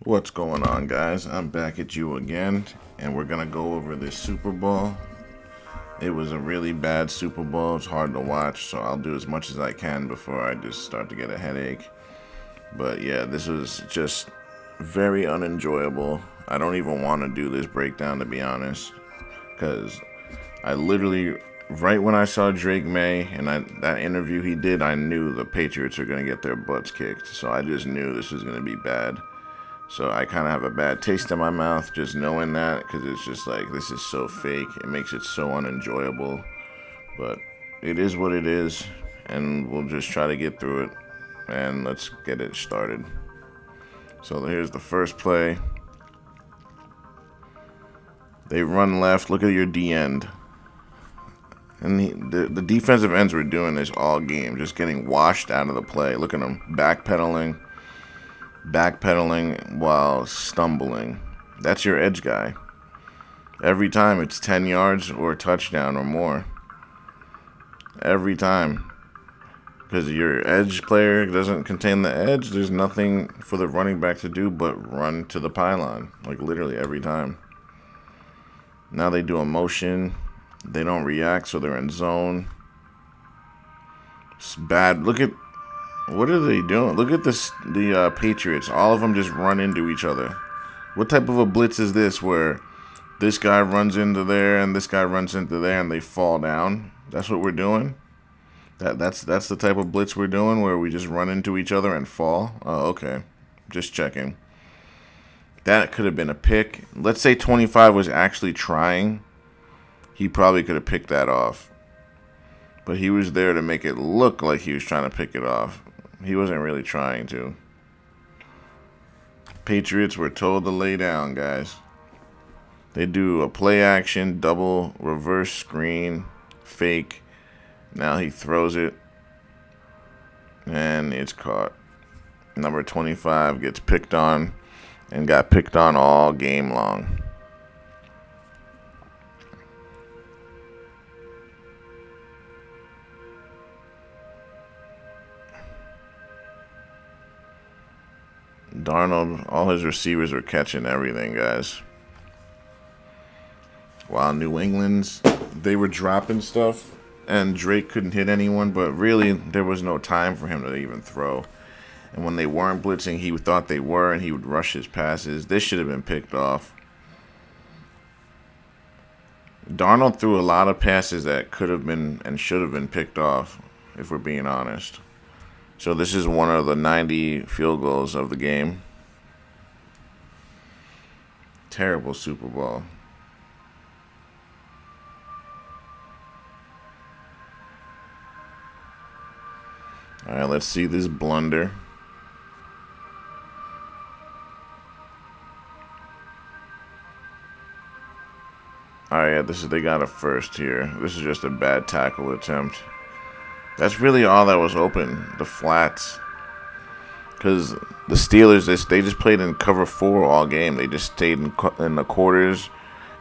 What's going on, guys? I'm back at you again, and we're gonna go over this Super Bowl. It was a really bad Super Bowl. It's hard to watch, so I'll do as much as I can before I just start to get a headache. But yeah, this was just very unenjoyable. I don't even want to do this breakdown, to be honest, because I literally, right when I saw Drake May and that interview he did, I knew the Patriots are gonna get their butts kicked. So I just knew this was gonna be bad. So I kind of have a bad taste in my mouth just knowing that, because it's just like, this is so fake. It makes it so unenjoyable. But it is what it is, and we'll just try to get through it. And let's get it started. So here's the first play. They run left. Look at your D end. And the defensive ends were doing this all game, just getting washed out of the play. Look at them backpedaling while stumbling. That's your edge guy. Every time it's 10 yards or a touchdown or more. Every time. Because your edge player doesn't contain the edge, there's nothing for the running back to do but run to the pylon. Like literally every time. Now they do a motion. They don't react, so they're in zone. It's bad. Look at, what are they doing? Look at this. The Patriots. All of them just run into each other. What type of a blitz is this where this guy runs into there and this guy runs into there and they fall down? That's what we're doing? That's the type of blitz we're doing, where we just run into each other and fall? Oh, okay. Just checking. That could have been a pick. Let's say 25 was actually trying. He probably could have picked that off. But he was there to make it look like he was trying to pick it off. He wasn't really trying to. Patriots were told to lay down, guys. They do a play action, double, reverse screen, fake. Now he throws it. And it's caught. Number 25 gets picked on and got picked on all game long. Darnold, all his receivers were catching everything, guys. While New England's, they were dropping stuff, and Drake couldn't hit anyone, but really, there was no time for him to even throw. And when they weren't blitzing, he thought they were, and he would rush his passes. This should have been picked off. Darnold threw a lot of passes that could have been and should have been picked off, if we're being honest. So this is one of the 90 field goals of the game. Terrible Super Bowl. All right, let's see this blunder. All right, they got a first here. This is just a bad tackle attempt. That's really all that was open, the flats. Because the Steelers, they just played in cover 4 all game. They just stayed in the quarters,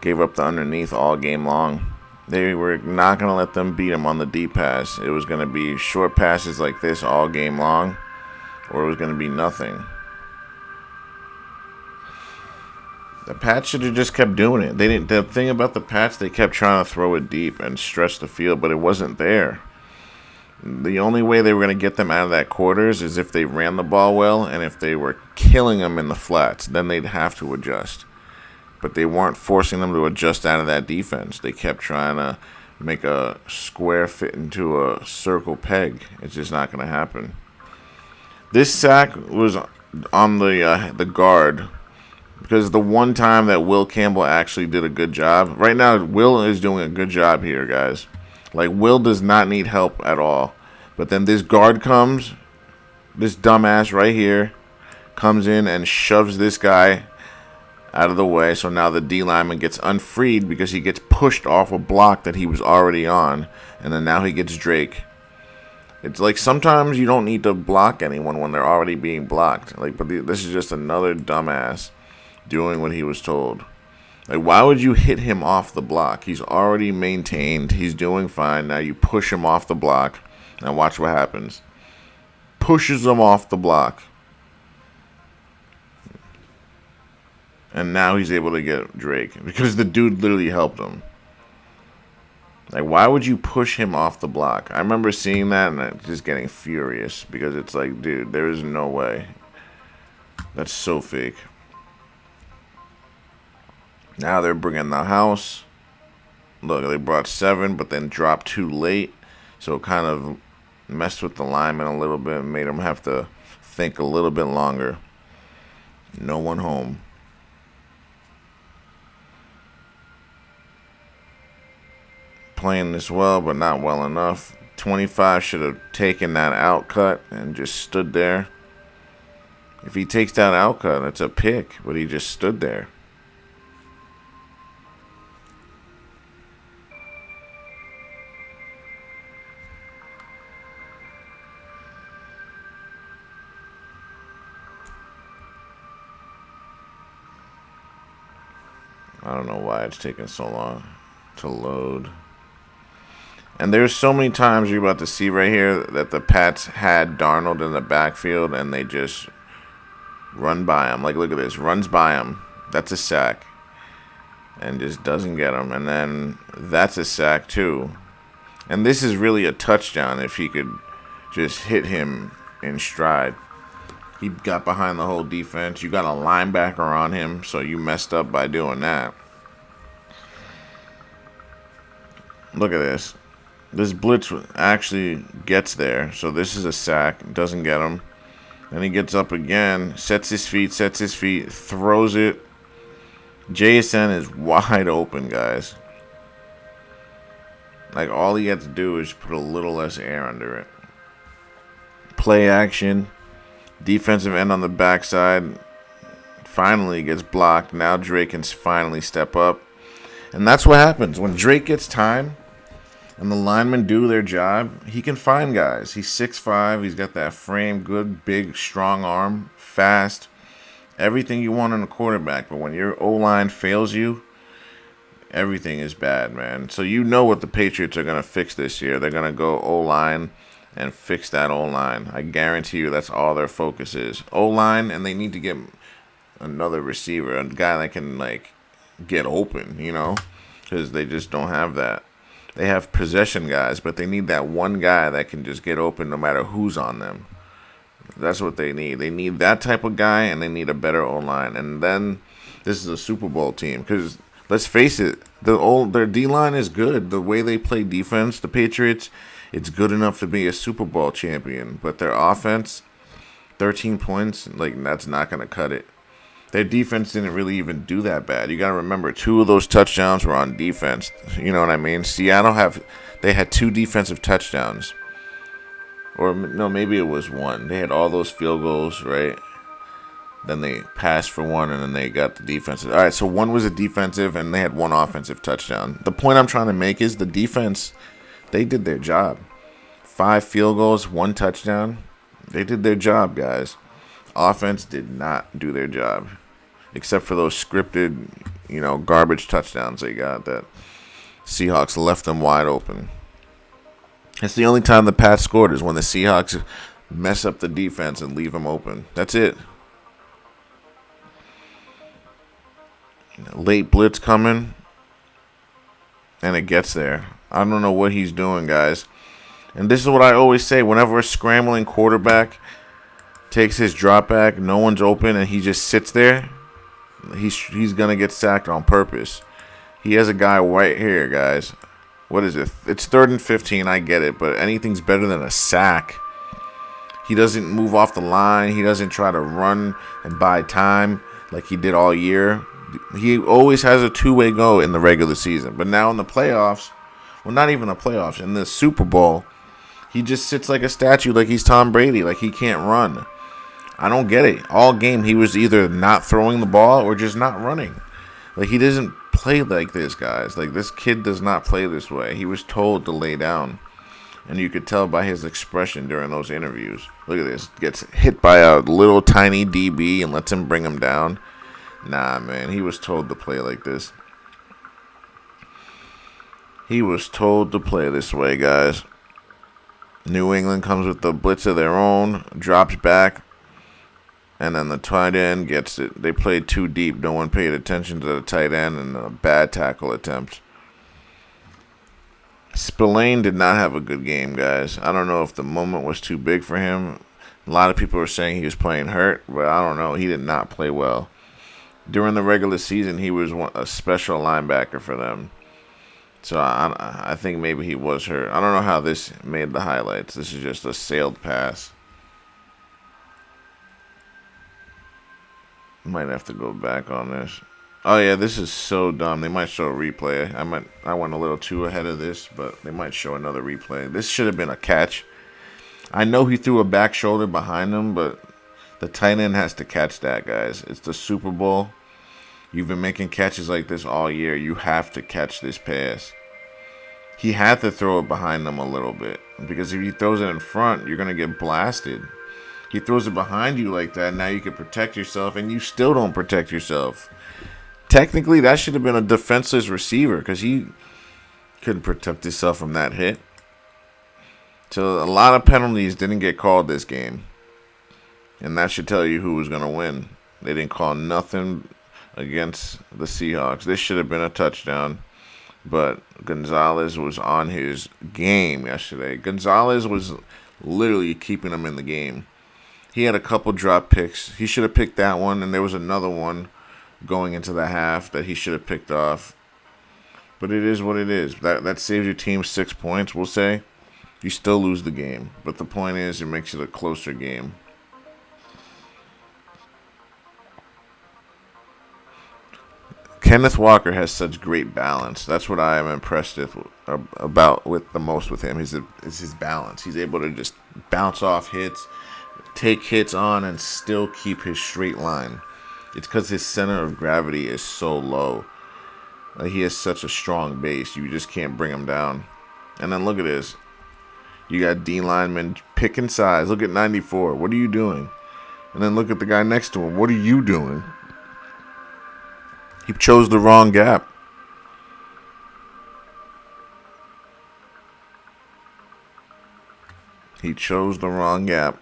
gave up the underneath all game long. They were not going to let them beat them on the deep pass. It was going to be short passes like this all game long, or it was going to be nothing. The Pats should have just kept doing it. They didn't. The thing about the Pats, they kept trying to throw it deep and stretch the field, but it wasn't there. The only way they were going to get them out of that quarters is if they ran the ball well, and if they were killing them in the flats, then they'd have to adjust. But they weren't forcing them to adjust out of that defense. They kept trying to make a square fit into a circle peg. It's just not going to happen. This sack was on the guard, because the one time that Will Campbell actually did a good job. Right now, Will is doing a good job here, guys. Like, Will does not need help at all. But then this guard comes, this dumbass right here, comes in and shoves this guy out of the way. So now the D lineman gets unfreed because he gets pushed off a block that he was already on. And then now he gets Drake. It's like sometimes you don't need to block anyone when they're already being blocked. Like, but this is just another dumbass doing what he was told. Like, why would you hit him off the block? He's already maintained. He's doing fine. Now you push him off the block. Now watch what happens. Pushes him off the block. And now he's able to get Drake because the dude literally helped him. Like, why would you push him off the block? I remember seeing that and just getting furious because it's like, dude, there is no way. That's so fake. Now they're bringing the house. Look, they brought 7, but then dropped 2 late. So it kind of messed with the lineman a little bit and made them have to think a little bit longer. No one home. Playing this well, but not well enough. 25 should have taken that out cut and just stood there. If he takes that out cut, it's a pick, but he just stood there. I don't know why it's taking so long to load. And there's so many times you're about to see right here that the Pats had Darnold in the backfield and they just run by him. Like, look at this. Runs by him. That's a sack. And just doesn't get him. And then that's a sack too. And this is really a touchdown if he could just hit him in stride. He got behind the whole defense. You got a linebacker on him, so you messed up by doing that. Look at this. This blitz actually gets there, so this is a sack. Doesn't get him. Then he gets up again, sets his feet, throws it. JSN is wide open, guys. Like, all he had to do is put a little less air under it. Play action. Defensive end on the backside. Finally gets blocked. Now Drake can finally step up. And that's what happens. When Drake gets time and the linemen do their job, he can find guys. He's 6'5". He's got that frame, good, big, strong arm, fast. Everything you want in a quarterback. But when your O-line fails you, everything is bad, man. So you know what the Patriots are going to fix this year. They're going to go O-line and fix that O-line. I guarantee you that's all their focus is. O-line, and they need to get another receiver, a guy that can, like, get open, you know, because they just don't have that. They have possession guys, but they need that one guy that can just get open no matter who's on them. That's what they need. They need that type of guy, and they need a better O-line. And then this is a Super Bowl team because, let's face it, their D-line is good. The way they play defense, the Patriots, it's good enough to be a Super Bowl champion. But their offense, 13 points, like, that's not going to cut it. Their defense didn't really even do that bad. You got to remember, 2 of those touchdowns were on defense. You know what I mean? Seattle they had 2 defensive touchdowns. Or, no, maybe it was 1. They had all those field goals, right? Then they passed for 1, and then they got the defensive. All right, so 1 was a defensive, and they had 1 offensive touchdown. The point I'm trying to make is the defense, they did their job. 5 field goals, 1 touchdown. They did their job, guys. Offense did not do their job. Except for those scripted, garbage touchdowns they got that Seahawks left them wide open. It's the only time the Pats scored is when the Seahawks mess up the defense and leave them open. That's it. Late blitz coming, and it gets there. I don't know what he's doing, guys. And this is what I always say. Whenever a scrambling quarterback takes his drop back, no one's open, and he just sits there, he's going to get sacked on purpose. He has a guy right here, guys. What is it? It's 3rd and 15. I get it, but anything's better than a sack. He doesn't move off the line. He doesn't try to run and buy time like he did all year. He always has a two-way go in the regular season. But now in the playoffs, well, not even the playoffs, in the Super Bowl, he just sits like a statue, like he's Tom Brady, like he can't run. I don't get it. All game, he was either not throwing the ball or just not running. Like, he doesn't play like this, guys. Like, this kid does not play this way. He was told to lay down. And you could tell by his expression during those interviews. Look at this. Gets hit by a little tiny DB and lets him bring him down. Nah, man. He was told to play like this. He was told to play this way, guys. New England comes with the blitz of their own. Drops back. And then the tight end gets it. They played too deep. No one paid attention to the tight end and a bad tackle attempt. Spillane did not have a good game, guys. I don't know if the moment was too big for him. A lot of people are saying he was playing hurt, but I don't know. He did not play well. During the regular season, he was a special linebacker for them. So I think maybe he was hurt. I don't know how this made the highlights. This is just a sailed pass. Might have to go back on this. Oh yeah, this is so dumb. They might show a replay. I went a little too ahead of this, but they might show another replay. This should have been a catch. I know he threw a back shoulder behind him, but the tight end has to catch that, guys. It's the Super Bowl. You've been making catches like this all year. You have to catch this pass. He had to throw it behind them a little bit, because if he throws it in front, you're going to get blasted. He throws it behind you like that, now you can protect yourself, and you still don't protect yourself. Technically, that should have been a defenseless receiver, because he couldn't protect himself from that hit. So a lot of penalties didn't get called this game. And that should tell you who was going to win. They didn't call nothing against the Seahawks. This should have been a touchdown. But Gonzalez was on his game yesterday. Gonzalez was literally keeping him in the game. He had a couple drop picks. He should have picked that one, and there was another one going into the half that he should have picked off. But it is what it is. That saves your team 6 points, we'll say. You still lose the game. But the point is, it makes it a closer game. Kenneth Walker has such great balance. That's what I am impressed with the most with him. Is his balance. He's able to just bounce off hits, take hits on, and still keep his straight line. It's because his center of gravity is so low. He has such a strong base. You just can't bring him down. And then look at this. You got D lineman picking size. Look at 94. What are you doing? And then look at the guy next to him. What are you doing? He chose the wrong gap. He chose the wrong gap.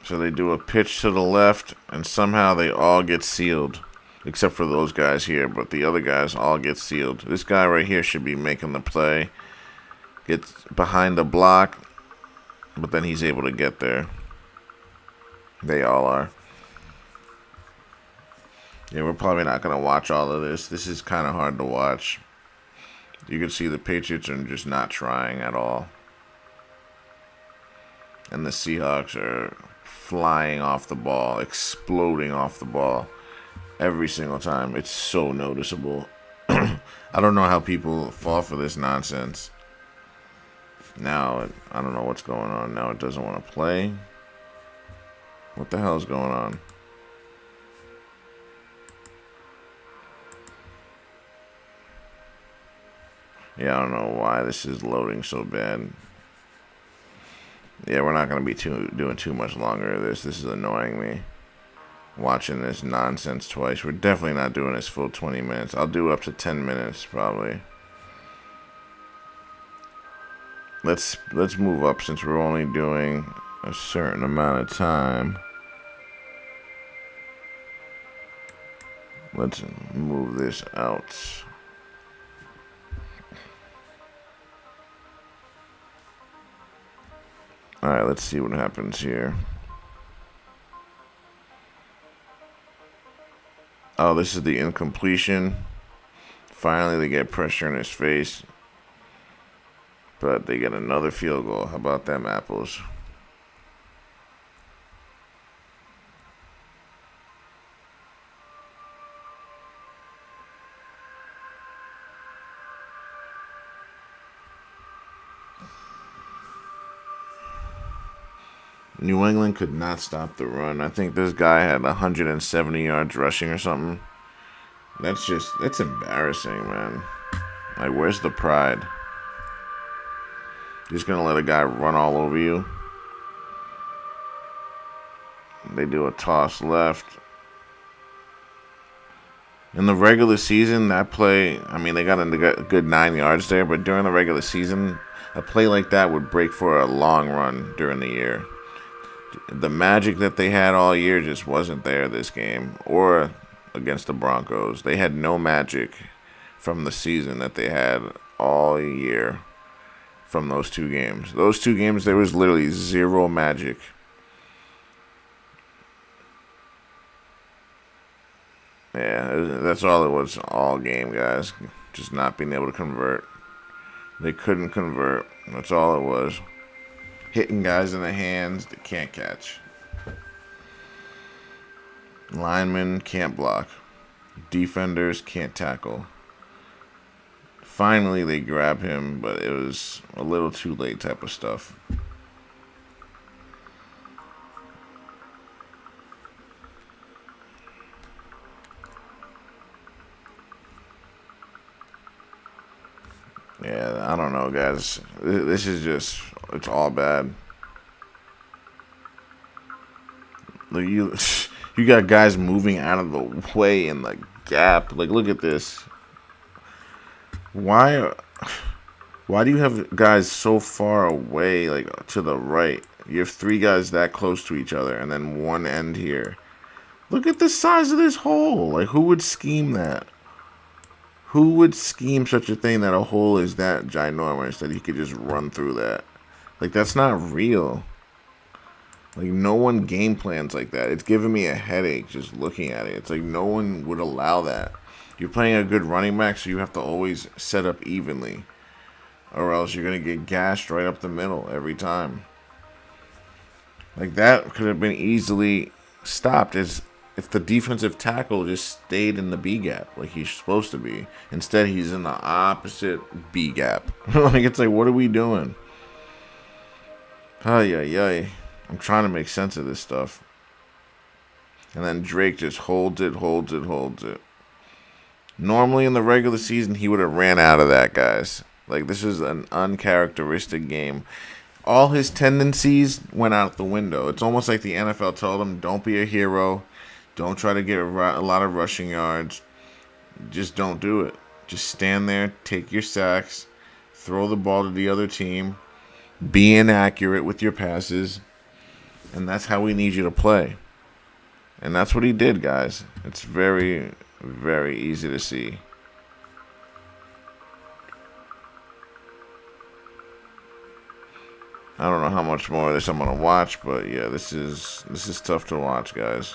So they do a pitch to the left, and somehow they all get sealed. Except for those guys here, but the other guys all get sealed. This guy right here should be making the play. Gets behind the block, but then he's able to get there. They all are. Yeah, we're probably not going to watch all of this. This is kind of hard to watch. You can see the Patriots are just not trying at all. And the Seahawks are flying off the ball, exploding off the ball every single time. It's so noticeable. I don't know how people fall for this nonsense. Now, I don't know what's going on. Now it doesn't want to play. What the hell is going on? Yeah, I don't know why this is loading so bad. Yeah, we're not going to be doing too much longer of this. This is annoying me. Watching this nonsense twice. We're definitely not doing this full 20 minutes. I'll do up to 10 minutes, probably. Let's move up since we're only doing a certain amount of time. Let's move this out. Alright, let's see what happens here. Oh, this is the incompletion. Finally, they get pressure in his face. But they get another field goal. How about them apples? New England could not stop the run. I think this guy had 170 yards rushing or something. That's embarrassing, man. Like, where's the pride? Just gonna let a guy run all over you. They do a toss left. In the regular season, that play, I mean, they got a good 9 yards there, but during the regular season, a play like that would break for a long run during the year. The magic that they had all year just wasn't there this game or against the Broncos. They had no magic from the season that they had all year from those two games. Those two games, there was literally zero magic. Yeah, that's all it was all game, guys. Just not being able to convert. They couldn't convert. That's all it was. Hitting guys in the hands that can't catch. Linemen can't block. Defenders can't tackle. Finally, they grab him, but it was a little too late type of stuff. Yeah, I don't know, guys. This is just, it's all bad. Like you got guys moving out of the way in the gap. Like, look at this. Why do you have guys so far away, like to the right? You have three guys that close to each other, and then one end here. Look at the size of this hole. Like, who would scheme that? Who would scheme such a thing that a hole is that ginormous that he could just run through that? Like, that's not real. Like, no one game plans like that. It's giving me a headache just looking at it. It's like no one would allow that. You're playing a good running back, so you have to always set up evenly. Or else you're going to get gashed right up the middle every time. Like, that could have been easily stopped as if the defensive tackle just stayed in the B gap like he's supposed to be. Instead, he's in the opposite B gap. Like, it's like, what are we doing? Ay, ay, ay. I'm trying to make sense of this stuff. And then Drake just holds it. Normally in the regular season, he would have ran out of that, guys. Like, this is an uncharacteristic game. All his tendencies went out the window. It's almost like the NFL told him, don't be a hero. Don't try to get a lot of rushing yards. Just don't do it. Just stand there, take your sacks, throw the ball to the other team, be inaccurate with your passes, and that's how we need you to play. And that's what he did, guys. It's very, very easy to see. I don't know how much more of this I'm gonna watch, but yeah, this is tough to watch, guys.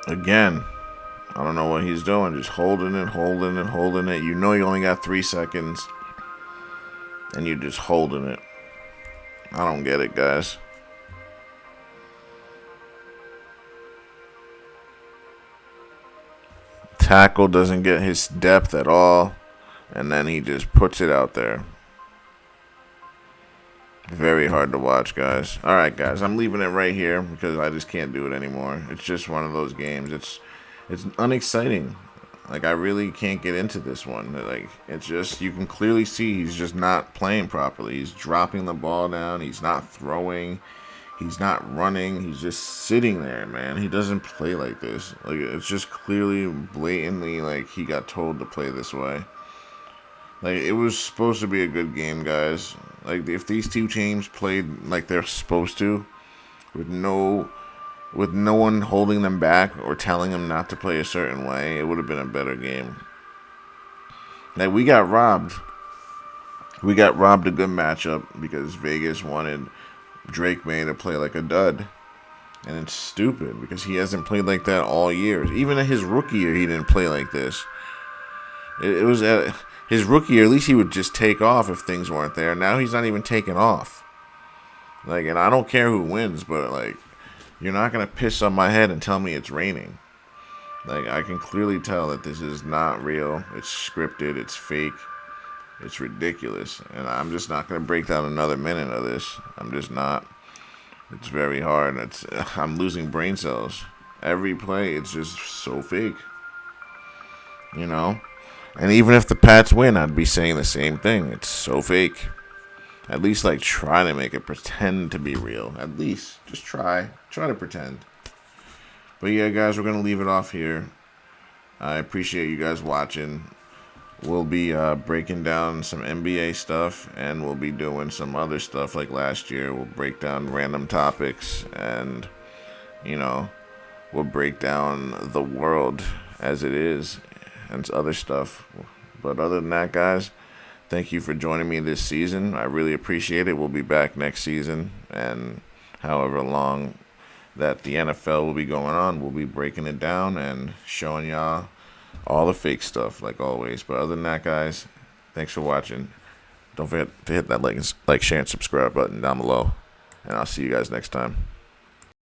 Again, I don't know what he's doing. Just holding it. You know you only got 3 seconds, and you're just holding it. I don't get it, guys. Tackle doesn't get his depth at all, and then he just puts it out there. Very hard to watch, guys. All right, guys, I'm leaving it right here because I just can't do it anymore. It's just one of those games. It's unexciting. Like, I really can't get into this one. Like, it's just, you can clearly see he's just not playing properly. He's dropping the ball down. He's not throwing. He's not running. He's just sitting there, man. He doesn't play like this. Like, it's just clearly, blatantly, like, he got told to play this way. Like, it was supposed to be a good game, guys. Like, if these two teams played like they're supposed to, with no one holding them back or telling them not to play a certain way, it would have been a better game. Like, we got robbed. We got robbed a good matchup because Vegas wanted Drake May to play like a dud. And it's stupid because he hasn't played like that all year. Even in his rookie year, he didn't play like this. It was his rookie year, at least he would just take off if things weren't there. Now he's not even taking off. Like, and I don't care who wins, but, like, you're not going to piss on my head and tell me it's raining. Like, I can clearly tell that this is not real. It's scripted. It's fake. It's ridiculous. And I'm just not going to break down another minute of this. I'm just not. It's very hard. I'm losing brain cells. Every play, it's just so fake. You know? And even if the Pats win, I'd be saying the same thing. It's so fake. At least like try to make it pretend to be real. At least just try to pretend. But yeah, guys, we're gonna leave it off here. I appreciate you guys watching. We'll be breaking down some NBA stuff, and we'll be doing some other stuff like last year. We'll break down random topics, and you know, we'll break down the world as it is and other stuff. But other than that, guys, thank you for joining me this season. I really appreciate it. We'll be back next season, and however long that the NFL will be going on, we'll be breaking it down and showing y'all all the fake stuff like always. But other than that, guys, thanks for watching. Don't forget to hit that like, share, and subscribe button down below. And I'll see you guys next time.